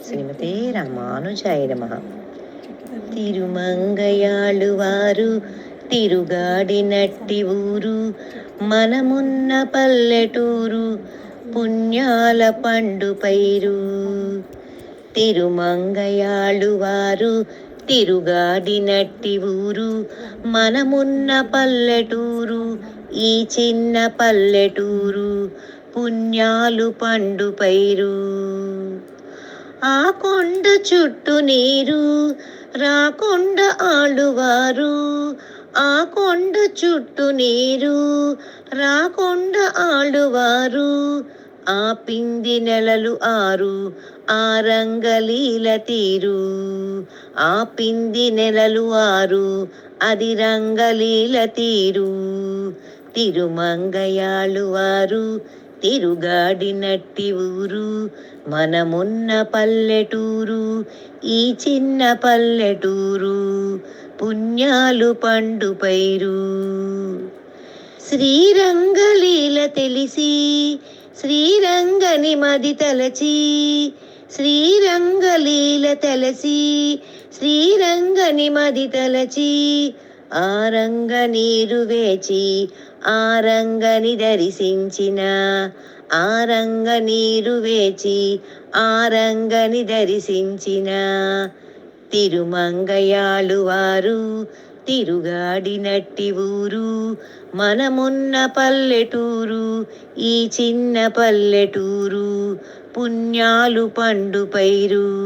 శ్రీమతే రామానుజాయ నమః. తిరుమంగయాళువారు తిరుగాడినట్టి ఊరు, మనమున్న పల్లెటూరు, పుణ్యాల పండు పైరు. తిరుమంగయాళువారు తిరుగాడినట్టి ఊరు, మనమున్న పల్లెటూరు, ఈ చిన్న పల్లెటూరు, పుణ్యాలు పండు పైరు. ఆ కొండ చుట్టూ నీరు, రాకొండ ఆಳುవారు, ఆ కొండ చుట్టూ నీరు, రాకొండ ఆಳುవారు, ఆ పింది నెలలు ఆరు, ఆ రంగలీల తీరు. ఆ పింది నెలలు ఆరు, అది రంగలీల తీరు. తిరుమంగయాళువారు తిరుగాడినట్టి ఊరు, మనమున్న పల్లెటూరు, ఈ చిన్న పల్లెటూరు, పుణ్యాలు పండు పైరు. శ్రీరంగలీల తెలిసి శ్రీరంగని మది తలచి, శ్రీరంగలీల తెలిసి శ్రీరంగని మది తలచి, ఆ రంగ నీరు వేచి ఆ రంగని దర్శించిన, ఆ రంగ నీరు వేచి ఆ రంగని దర్శించిన. తిరుమంగయాళువారు తిరుగాడినట్టి ఊరు, మనమున్న పల్లెటూరు, ఈ చిన్న పల్లెటూరు, పుణ్యాలు పండు పైరు.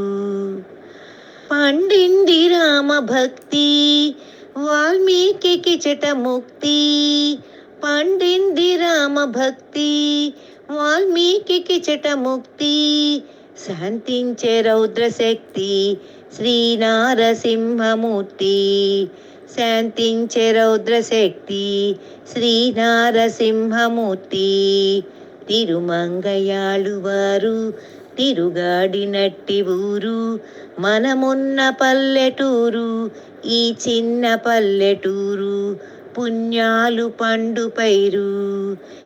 పండింది రామ భక్తి వాల్మీకి కిచట ముక్తి, పండింది రామ భక్తి వాల్మీకి కిచట ముక్తి, శాంతించే రౌద్ర శక్తి శ్రీనారసింహమూర్తి, శాంతించే రౌద్ర శక్తి శ్రీనారసింహమూర్తి. తిరుమంగయాళువారు తిరుగాడినట్టి ఊరు, మనమున్న పల్లెటూరు, ఈ చిన్న పల్లెటూరు, పుణ్యాలు పండు పైరు.